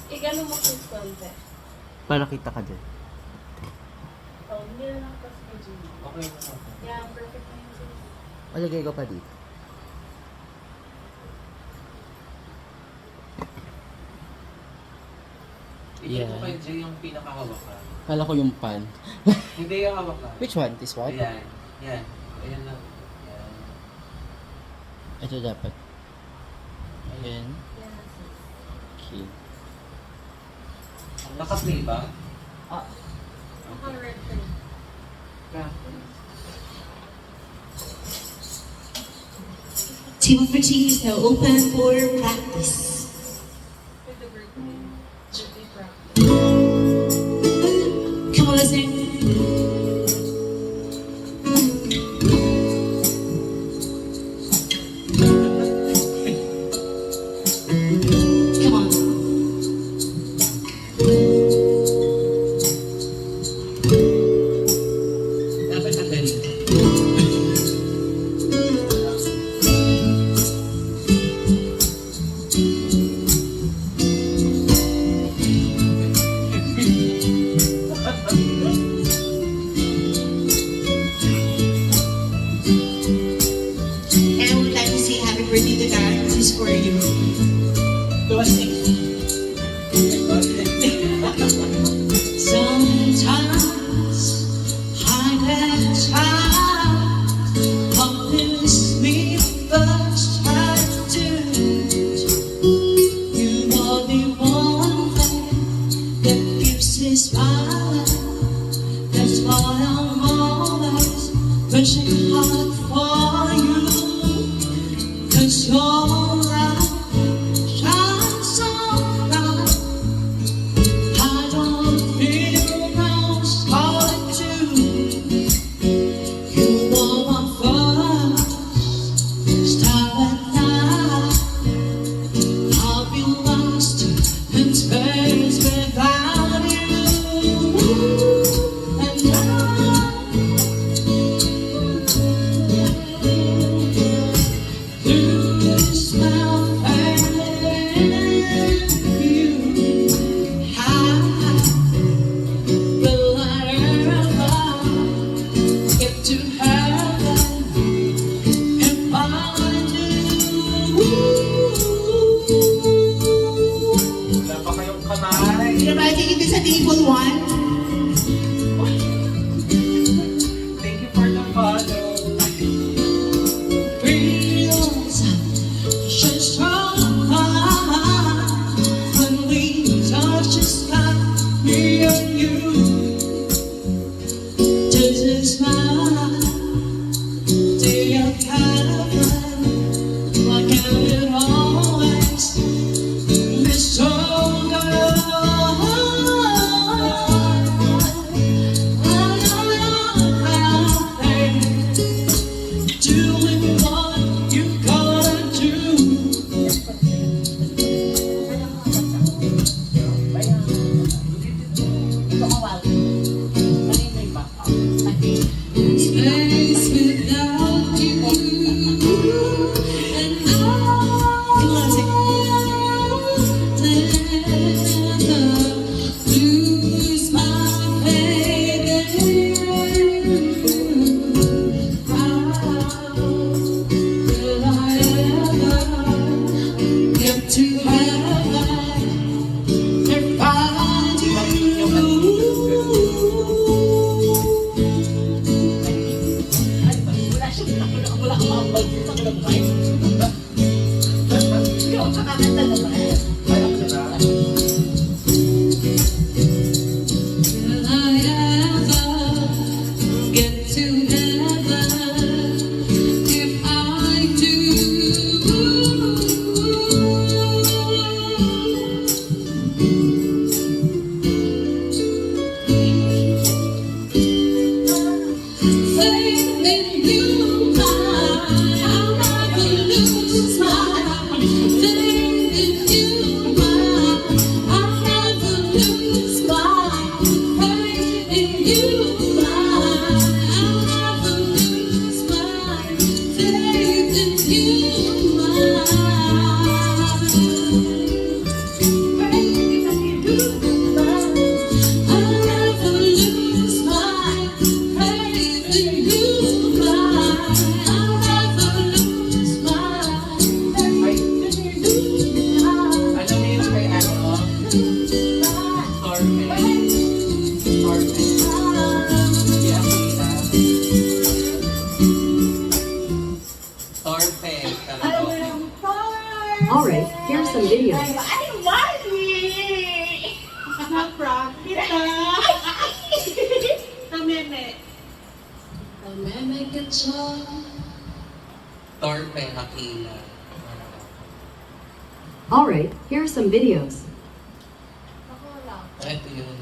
Igano mo crystal te. Para kita ka dyan. Oh, hindi na lang kasi kay Jimmy. Okay na ako. Yeah, perfect na yun sis. Malagay ko pa dito. Ito mo kay Jay yung pinakahawakan. Kala ko yung pan. Hindi yung hawakan. Which one? This one? Ayan. Yan. Ayan lang. Yan. Ito dapat. Ayan. Yeah, sis. Okay. Naka-play ba? Ah, Naka-red te. Team of Fatigue is now open for practice. With the birthday. Birthday practice. Come on, let's sing. Come on. Dapat magaling. And I would like to say happy birthday to Karen. This is for you. Sometimes I get tired of this me first tried to. You are the one thing that keeps me smiling. That's why I'm always wishing hard for you. 'Cause your light shines so bright. I don't feel no solitude. You are my first star at night. I'll be lost in space without you. And lose my faith in you. How will I ever get to heaven if I do? Wala pa kayong kamay. Inviting it sa table 1. Thank you for the follow. Feels just strong when we touch the sky, me and you. Does it smile? Do you kind of fun? Why can't it always be so good? Doing what you gotta do. Ito ka wala. Alright, here are some videos. Ako lang. Ito yun.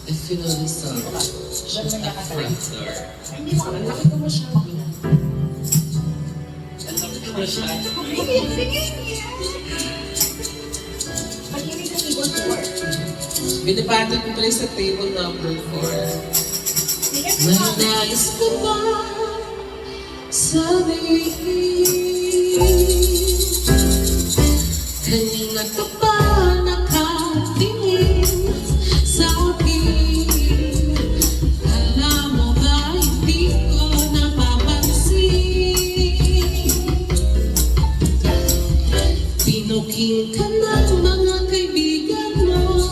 If you know this song, she's a friendster. Hindi mo kami nakita mo siya. Alam ko siya. Pag-ibig sa table 4. Binabati ko pala sa table number 4. Sige po. Manayos ka ba sabihin? Kanina ka ba nakatingin sa akin? Alam mo ba hindi ko napapansin? Pinuking ka ng mga kaibigan mo.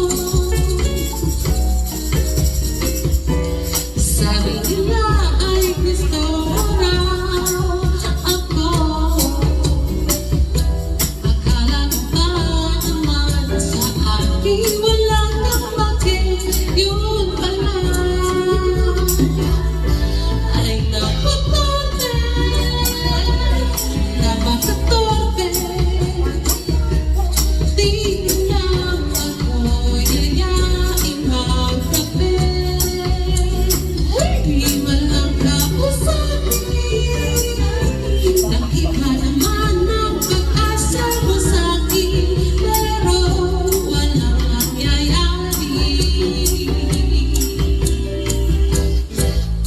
Sabi nila ay gusto mo raw ako. Akala ko ba naman sa akin wala kang bakit? Yun pala ay napatorpe. Napakatorpe. Di lang ako'y yayain magkape. Di man lang kausapin. Nakita naman ang pag-asa mo sa'kin, pero walang nangyayari.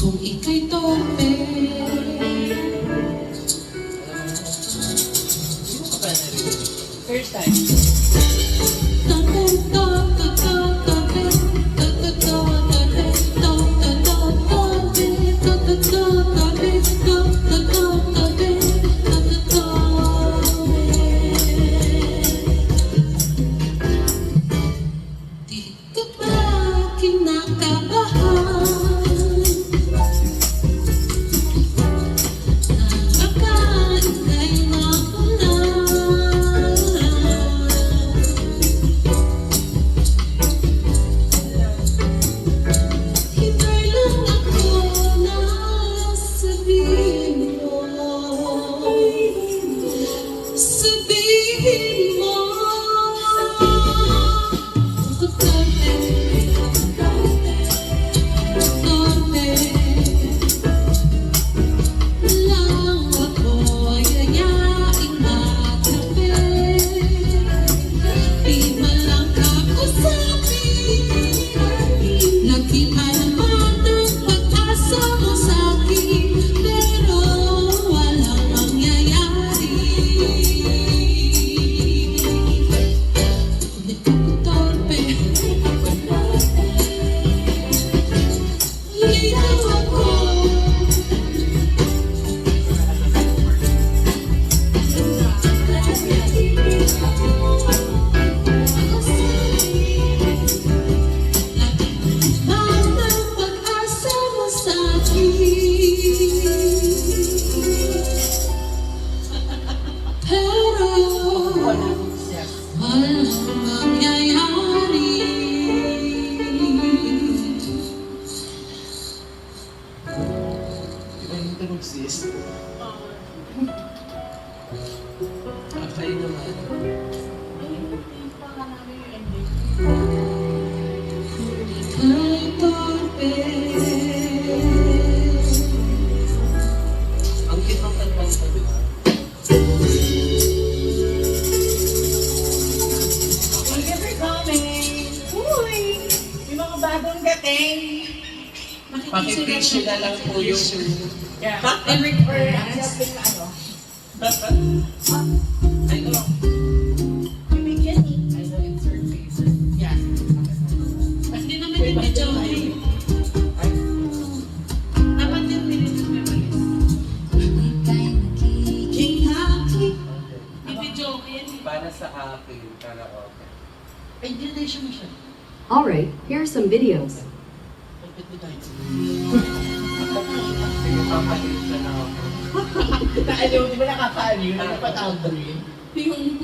Kung ika'y torpe. First time. Di ka ba kinakabahan? Baka ika'y makulan. Hintay lang ako na sabihin mo. Sabihin mo. Torpe, torpe. Lang ako'y yayain magkape. Di man lang kausapin. Nakita naman ang pag-asa mo sa'kin, pero walang mangyayari. Torpe. Ligaw ako. Ang pag-asa mo sa'kin, pero walang mangyayari. Okay naman. Pa nga namin yung ending. Ay, torpe. Ang cute ng kantang ito, di ba? Thank you for coming. Uy! Yung mga bagong dating. Pakipicture na lang po yung Yeah. Eric or ano? I know. Bibigyan ni. I know it's her favorite. Yeah. Hindi naman yung video. Dapat yung minutes memories. King Happy. Yung video, yan. Para sa akin, karaoke. Ay, dination mo siya. Alright, here are some videos. Sige, papalit na lang ako. Naaliw, di ba nakakaaliw? Napatawag mo rin. Yung...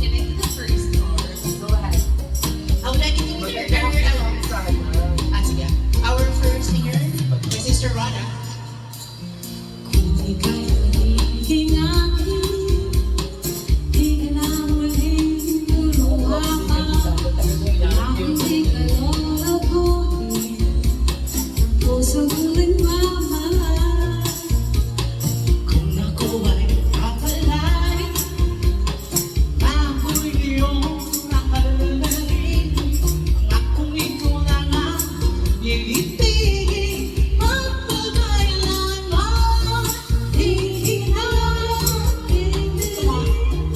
Can I do the first chorus? Go ahead. I would like you to hear your puso mo'y mamahal. Kung ako ay kapalay, ako'y iyong nakalalalim. Ang akong ikaw na nga, iibigin magpagkailanman. Di kita pipiliin,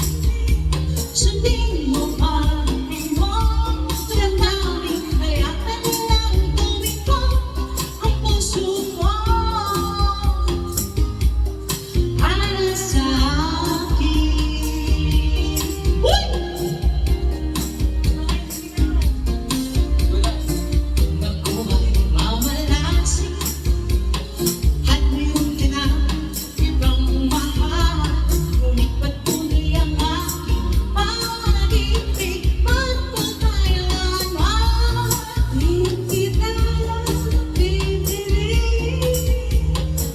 sundin mo pa iyong damdamin. Hayaan lang tumiko ang puso mo para sa akin. Uy! Kung ako ay mamalasing at mayroon ka na ibang mahal, ngunit patuloy ang aking pag-ibig magpagkailanman. Di kita pipiliin,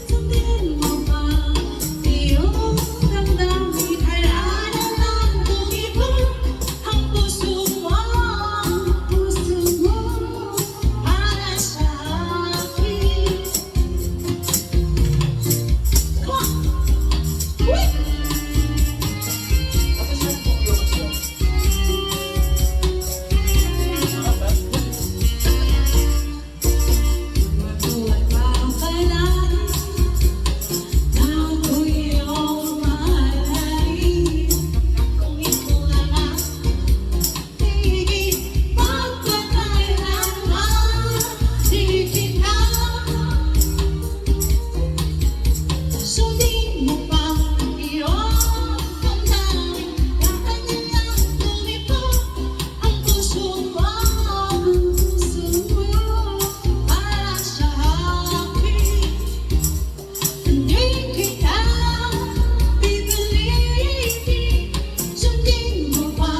sundin mo ba iyong damdamin? Hayaan lang tumibok ang puso mo para sa akin. Come on! Uy! Buhay pa palagi, ako'y iyong mahalin. Kung ikaw na nga, tigil magpagkailanman. Di kita sundin mo pa iyong damdamin. Hayaan lang tumibok ang puso mo para sa akin. Hindi kita pipiliin, sundin mo pa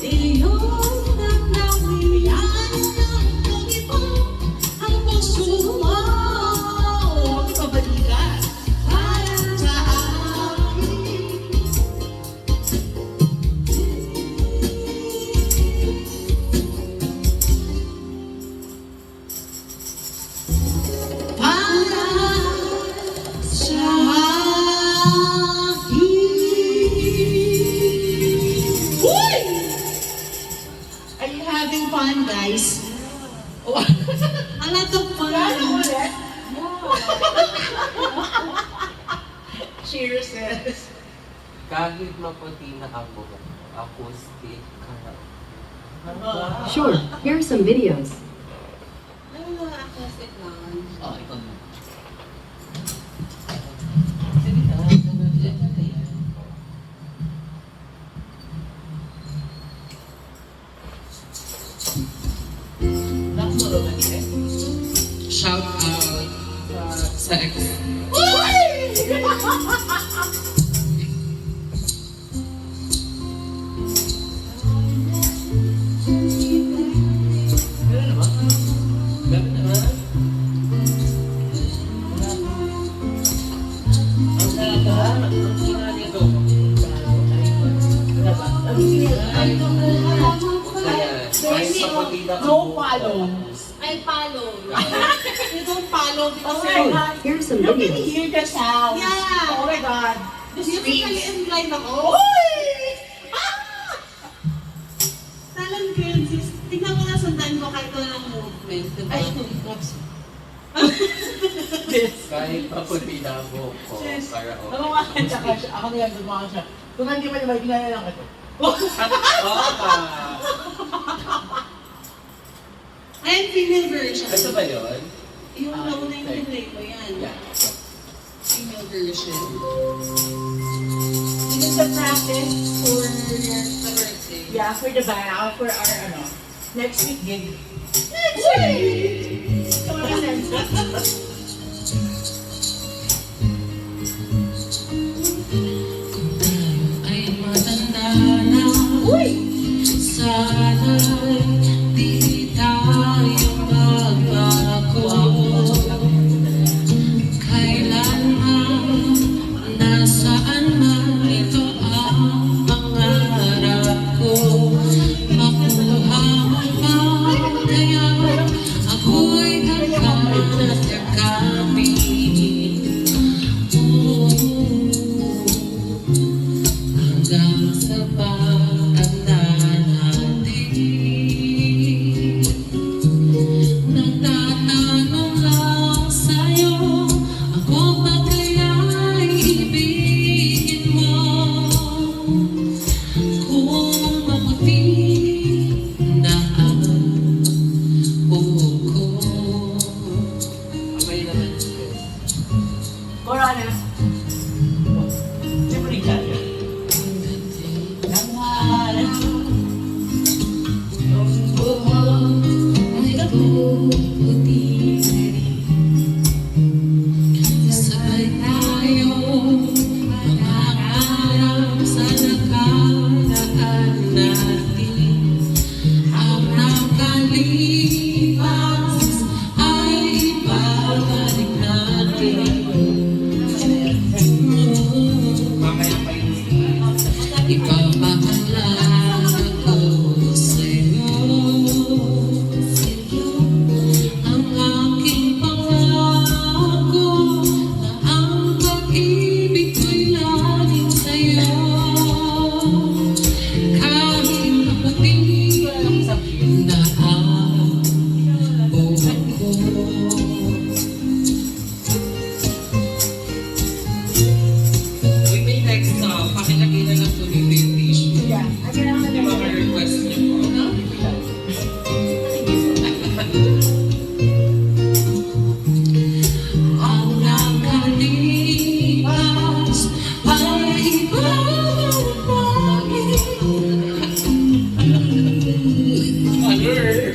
iyong damdamin. Hayaan lang tumibok ang puso mo magpabalikan para sa akin. Para sa akin. Uy! Are you having fun, guys? A lot of fun. Cheers, sis. Kahit maputi na ang buhok, acoustic karaoke. Sure, here are some videos. Ano mga acoustic lang? Oh, ikaw na. Sige na, Shout out sa ex. Meron naman. Meron naman. Ang sarap ba? Ang ginawa nito. Wala ba? Ang ginawa. Kaya, kahit maputi na ang No buhok, follow. I follow. You don't follow because Sure, here are some you can videos. hear the sound. Yeah. Oh my God. Musically inclined ako. Uy! Talent ko yun, sis. Tignan ko na, sundan ko kahit walang movement. Diba? Ay, kahit maputi na ang buhok ko, Yes. karaoke. Namakakanta ka siya. Ako na yan, gumawa siya. Kung hindi pa naman, ginaya lang ito. Ay, female version. Ito ba yun? Yung nauna yung pinlay ko yan. Yeah. Female version. This is the practice for The birthday. yeah, for the band, for our next week gig. Next week! Come on, Ay matanda na. Sana'y di tayo magbago. Kailanman, nasaan man ito ang pangarap ko. Makuha mo ba kaya ako'y hanggang kami. Hanggang sa pagtanda natin, nagtatanong lang sa'yo, ako ba kaya'y ibigin mo? Kung mabuti na ang buhok ko. Abay naman. Corona. Siyempre ka. Ang buhok ay puputi na rin. Sabay tayong mangarap sa nakaraan natin. Ang nakalipas ay ibabalik natin. Mamaya pa yun. Ipapaalala ko sa'yo ang aking pangako na ang pag-ibig ko'y laging sa'yo. Kahit maputi na ang buhok ko. Uy, may next song. Pakilagay na lang po ni Vintage. Yeah. Ay, kailangan Yung na mga request niyo po. Ang nakalipas ay ibabalik Alert!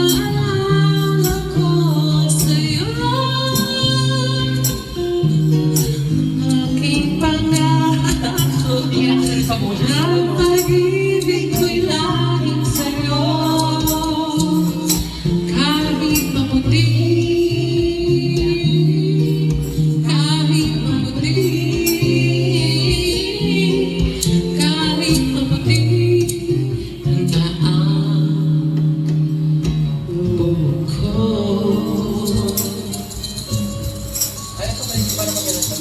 Ipapaalala ko sa'yo ang aking pangako Sa boses. ang pag-ibig ko'y laging sa'yo. Kahit maputi, kahit maputi, kahit maputi na ang buhok ko. Ay, ito ba yung para maganda sa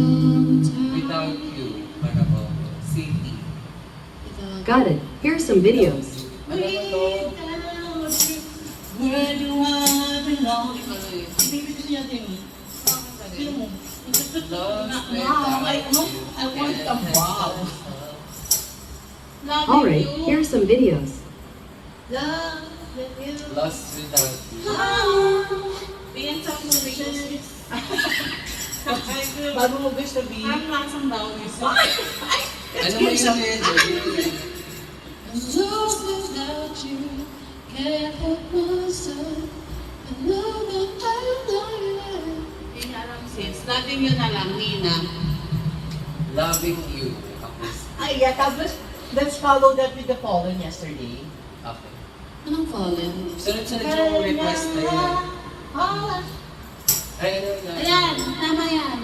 Without You. Para po. City. Got it. Here's some videos. Wait, where do I belong? Baby, gusto niya din. Sino mo? Wow, I want a wow. Love Alright, you. here's some videos. Love you. Lost Without You. Ayan sa movies. Bago mo gusto B. Ang lasang bawis. Ano mo yung I'm lost without you, can't help myself. I know that I'm not alive. Alam sis, loving you na lang, Nina. Loving You. Tapos, Ay, yeah. Tapos, let's follow that with the Fallen yesterday. okay. Anong fallen? Sunod-sunod yung request na yun. Ay, ano na? Ayan, tama yan.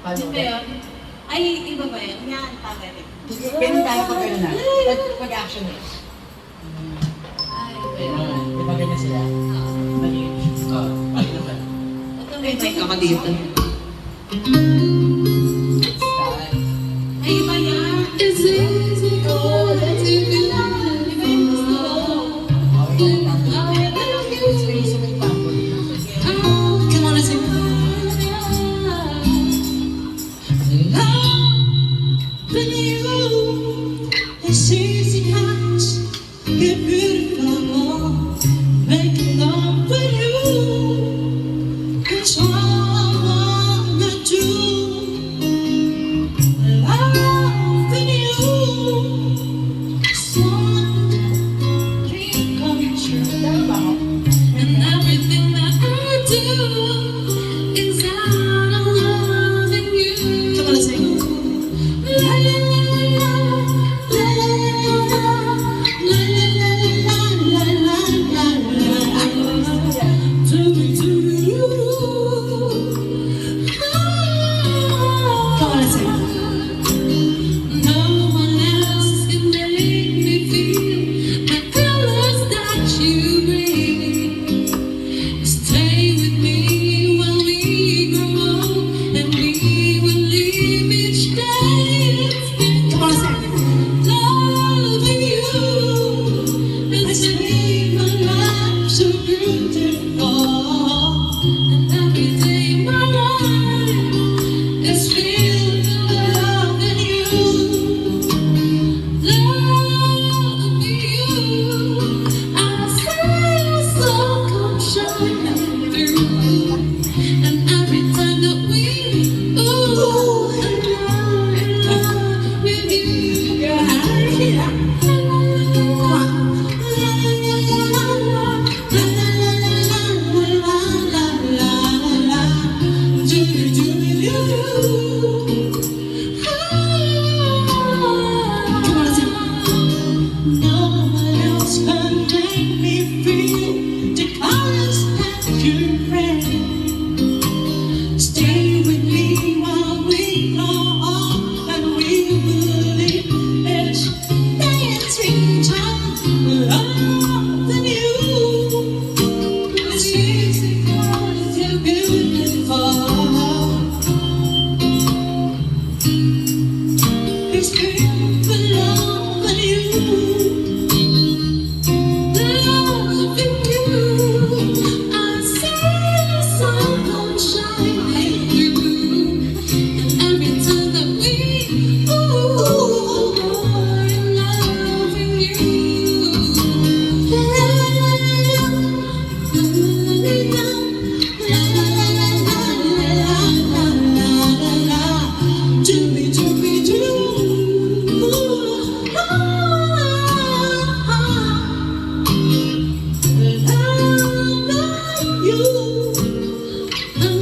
Ano? Di ba yun? Ay, iba ba yun? Yan, tama rin. Ganun tayo pag gano'n na. Pag-action na. Ay, Di ba ganyan sila? Mali. Ah, ay naman. ito may mic ako dito.